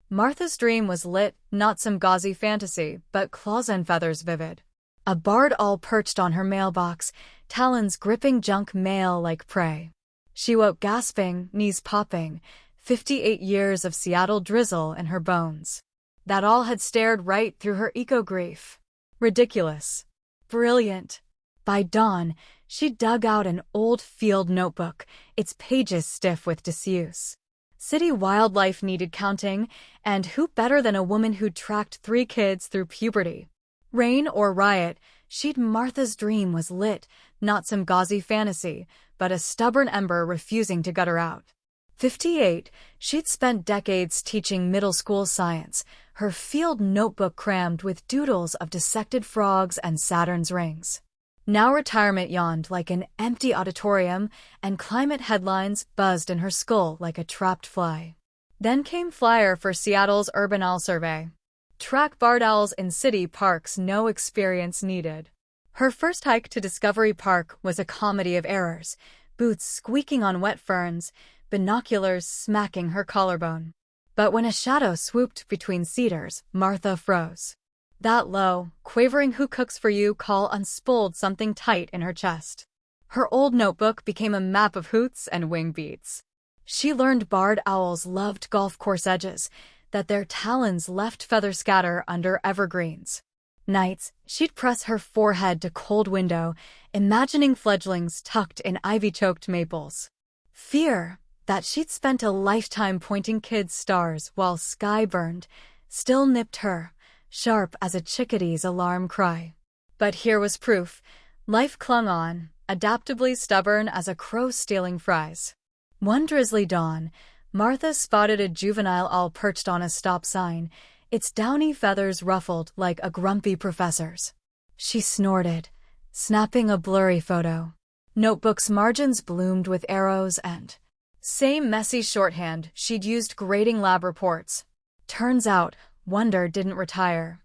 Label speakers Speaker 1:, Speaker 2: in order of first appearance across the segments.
Speaker 1: Martha's dream was lit, not some gauzy fantasy, but claws and feathers vivid. A barred owl perched on her mailbox, talons gripping junk mail like prey. She woke gasping, knees popping, 58 years of Seattle drizzle in her bones. That all had stared right through her eco-grief. Ridiculous. Brilliant. By dawn, she dug out an old field notebook, its pages stiff with disuse. City wildlife needed counting, and who better than a woman who'd tracked 3 kids through puberty? Rain or riot, Martha's dream was lit, not some gauzy fantasy, but a stubborn ember refusing to gut her out. 58, she'd spent decades teaching middle school science, her field notebook crammed with doodles of dissected frogs and Saturn's rings. Now retirement yawned like an empty auditorium, and climate headlines buzzed in her skull like a trapped fly. Then came flyer for Seattle's Urban Owl Survey. Track barred owls in city parks, no experience needed. Her first hike to Discovery Park was a comedy of errors, boots squeaking on wet ferns, binoculars smacking her collarbone. But when a shadow swooped between cedars, Martha froze. That low, quavering "who cooks for you" call unspooled something tight in her chest. Her old notebook became a map of hoots and wing beats. She learned barred owls loved golf course edges, that their talons left feather scatter under evergreens. Nights, she'd press her forehead to cold window, imagining fledglings tucked in ivy-choked maples. Fear that she'd spent a lifetime pointing kids' stars while sky burned still nipped her, sharp as a chickadee's alarm cry. But here was proof. Life clung on, adaptably stubborn as a crow stealing fries. One drizzly dawn, Martha spotted a juvenile owl perched on a stop sign, its downy feathers ruffled like a grumpy professor's. She snorted, snapping a blurry photo. Notebook's margins bloomed with arrows and same messy shorthand she'd used grading lab reports. Turns out, wonder didn't retire.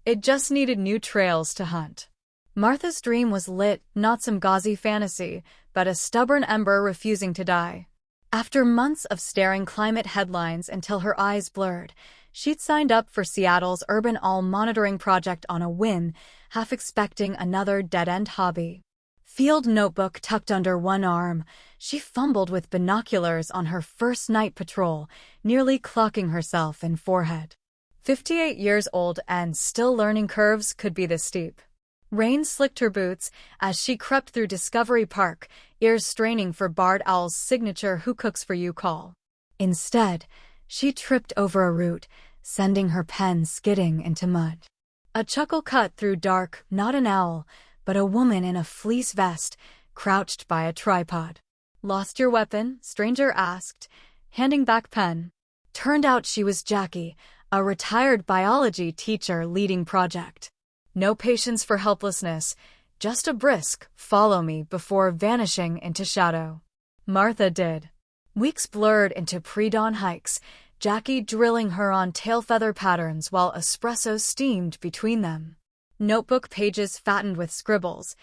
Speaker 1: It just needed new trails to hunt. Martha's dream was lit, not some gauzy fantasy, but a stubborn ember refusing to die. After months of staring climate headlines until her eyes blurred, she'd signed up for Seattle's Urban Owl Monitoring Project on a whim, half expecting another dead-end hobby. Field notebook tucked under one arm, she fumbled with binoculars on her first night patrol, nearly clocking herself in forehead. 58 years old and still learning curves could be this steep. Rain slicked her boots as she crept through Discovery Park, ears straining for barred owl's signature "who cooks for you" call. Instead, she tripped over a root, sending her pen skidding into mud. A chuckle cut through dark, not an owl, but a woman in a fleece vest, crouched by a tripod. "Lost your weapon?" stranger asked, handing back pen. Turned out she was Jackie, a retired biology teacher leading project. No patience for helplessness, just a brisk "follow me" before vanishing into shadow. Martha did. Weeks blurred into pre-dawn hikes, Jackie drilling her on tail feather patterns while espresso steamed between them. Notebook pages fattened with scribbles.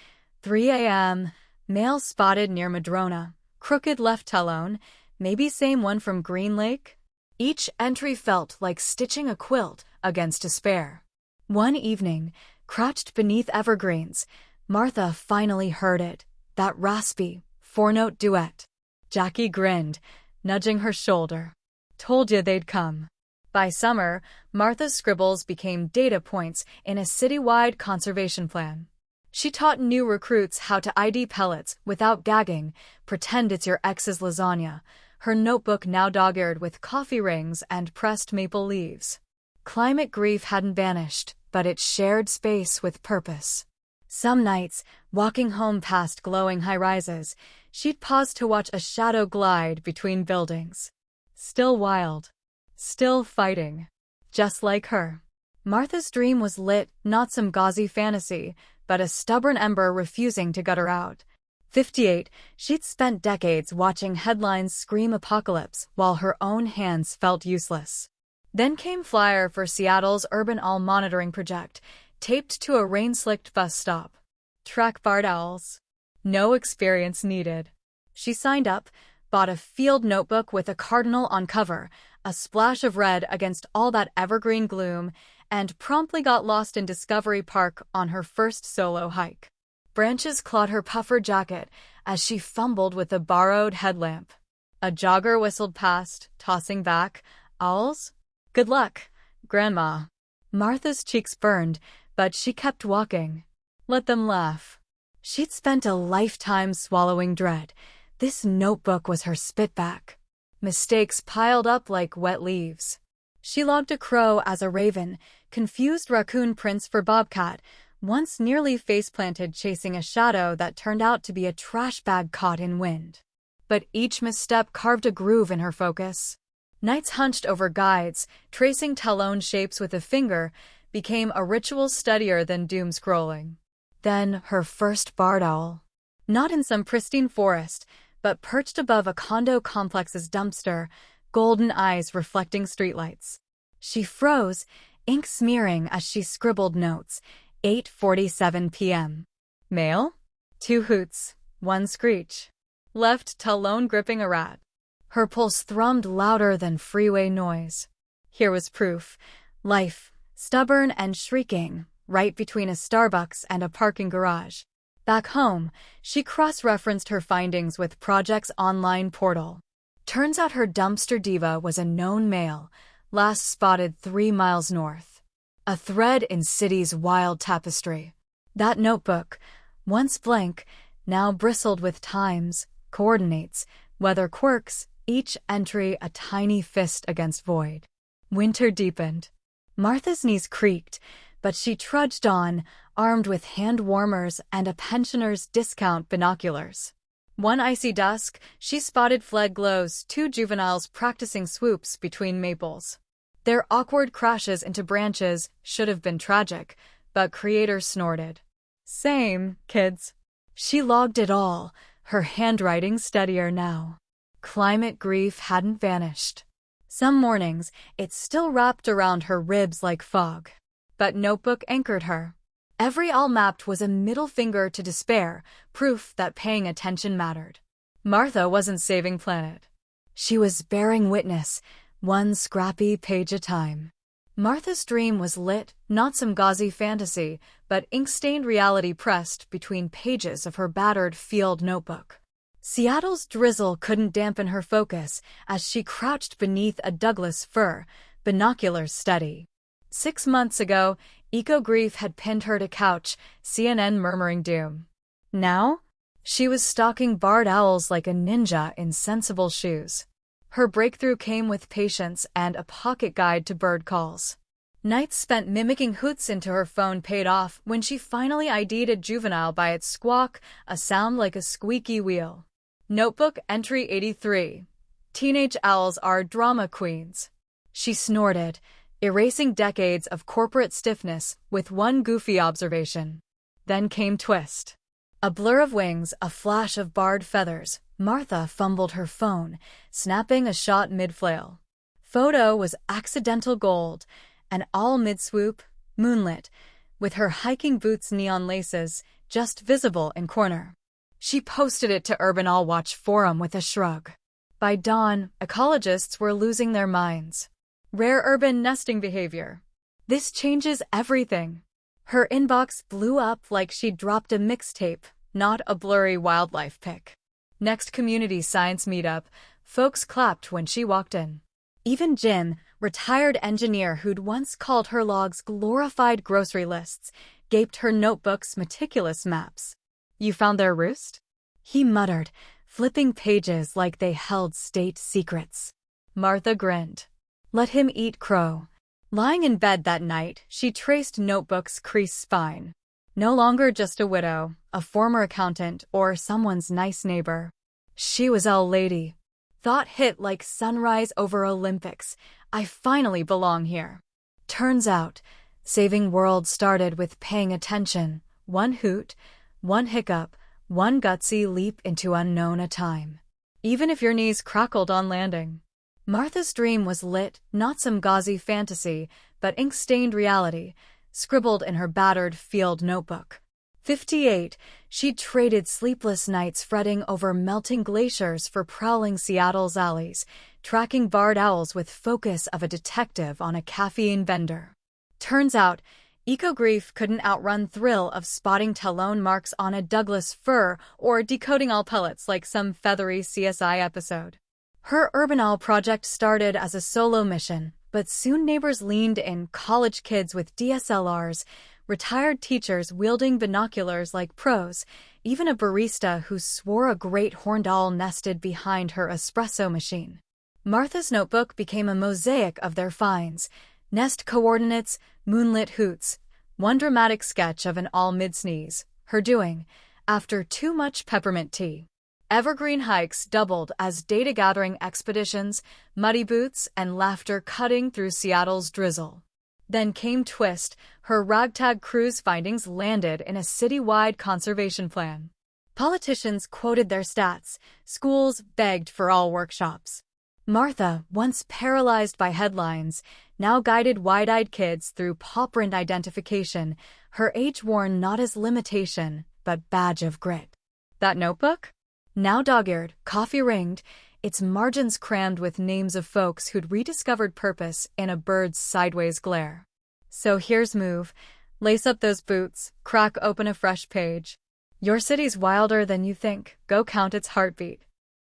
Speaker 1: 3 a.m., male spotted near Madrona, crooked left talon, maybe same one from Green Lake? Each entry felt like stitching a quilt against despair. One evening, crouched beneath evergreens, Martha finally heard it, that raspy, 4-note duet. Jackie grinned, nudging her shoulder. "Told you they'd come." By summer, Martha's scribbles became data points in a citywide conservation plan. She taught new recruits how to ID pellets without gagging, pretend it's your ex's lasagna, her notebook now dog-eared with coffee rings and pressed maple leaves. Climate grief hadn't vanished, but it shared space with purpose. Some nights, walking home past glowing high-rises, she'd pause to watch a shadow glide between buildings. Still wild. Still fighting. Just like her. Martha's dream was lit, not some gauzy fantasy, but a stubborn ember refusing to gut her out. 58, she'd spent decades watching headlines scream apocalypse while her own hands felt useless. Then came flyer for Seattle's Urban Owl Monitoring Project, taped to a rain-slicked bus stop. Track barred owls. No experience needed. She signed up, bought a field notebook with a cardinal on cover, a splash of red against all that evergreen gloom, and promptly got lost in Discovery Park on her first solo hike. Branches clawed her puffer jacket as she fumbled with a borrowed headlamp. A jogger whistled past, tossing back, "Owls? Good luck, Grandma." Martha's cheeks burned, but she kept walking. Let them laugh. She'd spent a lifetime swallowing dread. This notebook was her spitback. Mistakes piled up like wet leaves. She logged a crow as a raven, confused raccoon prints for bobcat, once nearly face-planted chasing a shadow that turned out to be a trash bag caught in wind. But each misstep carved a groove in her focus. Nights hunched over guides, tracing Talon shapes with a finger, became a ritual steadier than doom scrolling. Then her first barred owl. Not in some pristine forest, but perched above a condo complex's dumpster, golden eyes reflecting streetlights. She froze, ink smearing as she scribbled notes. 8:47 p.m. Mail? 2 hoots, 1 screech. Left Talon gripping a rat. Her pulse thrummed louder than freeway noise. Here was proof. Life, stubborn and shrieking, right between a Starbucks and a parking garage. Back home, she cross-referenced her findings with Project's online portal. Turns out her dumpster diva was a known male, last spotted 3 miles north. A thread in city's wild tapestry. That notebook, once blank, now bristled with times, coordinates, weather quirks, each entry a tiny fist against void. Winter deepened. Martha's knees creaked, but she trudged on, armed with hand warmers and a pensioner's discount binoculars. One icy dusk, she spotted Flag Glow's 2 juveniles practicing swoops between maples. Their awkward crashes into branches should have been tragic, but creators snorted. Same, kids. She logged it all, her handwriting steadier now. Climate grief hadn't vanished. Some mornings, it still wrapped around her ribs like fog. But notebook anchored her. Every all mapped was a middle finger to despair, proof that paying attention mattered. Martha wasn't saving planet. She was bearing witness, one scrappy page at a time. Martha's dream was lit, not some gauzy fantasy, but ink-stained reality pressed between pages of her battered field notebook. Seattle's drizzle couldn't dampen her focus as she crouched beneath a Douglas fir, binoculars steady. 6 months ago, eco-grief had pinned her to couch, CNN murmuring doom. Now, she was stalking barred owls like a ninja in sensible shoes. Her breakthrough came with patience and a pocket guide to bird calls. Nights spent mimicking hoots into her phone paid off when she finally ID'd a juvenile by its squawk, a sound like a squeaky wheel. Notebook entry 83. Teenage owls are drama queens. She snorted, erasing decades of corporate stiffness with one goofy observation. Then came twist. A blur of wings, a flash of barred feathers. Martha fumbled her phone, snapping a shot mid-flail. Photo was accidental gold, and all mid-swoop, moonlit, with her hiking boots neon laces just visible in corner. She posted it to Urban All Watch forum with a shrug. By dawn, ecologists were losing their minds. Rare urban nesting behavior. This changes everything. Her inbox blew up like she'd dropped a mixtape, not a blurry wildlife pic. Next community science meetup, folks clapped when she walked in. Even Jim, retired engineer who'd once called her logs glorified grocery lists, gaped her notebook's meticulous maps. You found their roost? He muttered, flipping pages like they held state secrets. Martha grinned. Let him eat crow. Lying in bed that night, she traced notebook's creased spine. No longer just a widow, a former accountant, or someone's nice neighbor. She was L Lady. Thought hit like sunrise over Olympics. I finally belong here. Turns out, saving world started with paying attention. One hoot, one hiccup, one gutsy leap into unknown a time. Even if your knees crackled on landing. Martha's dream was lit, not some gauzy fantasy, but ink-stained reality, scribbled in her battered field notebook. 58. She'd traded sleepless nights fretting over melting glaciers for prowling Seattle's alleys, tracking barred owls with focus of a detective on a caffeine bender. Turns out, eco-grief couldn't outrun thrill of spotting talon marks on a Douglas fir or decoding owl pellets like some feathery CSI episode. Her urban owl project started as a solo mission, but soon neighbors leaned in, college kids with DSLRs, retired teachers wielding binoculars like pros, even a barista who swore a great horned owl nested behind her espresso machine. Martha's notebook became a mosaic of their finds: nest coordinates, moonlit hoots, one dramatic sketch of an owl mid-sneeze, her doing, after too much peppermint tea. Evergreen hikes doubled as data-gathering expeditions, muddy boots, and laughter cutting through Seattle's drizzle. Then came Twist, her ragtag crew's findings landed in a city-wide conservation plan. Politicians quoted their stats, schools begged for owl workshops. Martha, once paralyzed by headlines, now guided wide-eyed kids through paw print identification, her age worn not as limitation, but badge of grit. That notebook? Now dog-eared, coffee-ringed, its margins crammed with names of folks who'd rediscovered purpose in a bird's sideways glare. So here's move. Lace up those boots, crack open a fresh page. Your city's wilder than you think. Go count its heartbeat.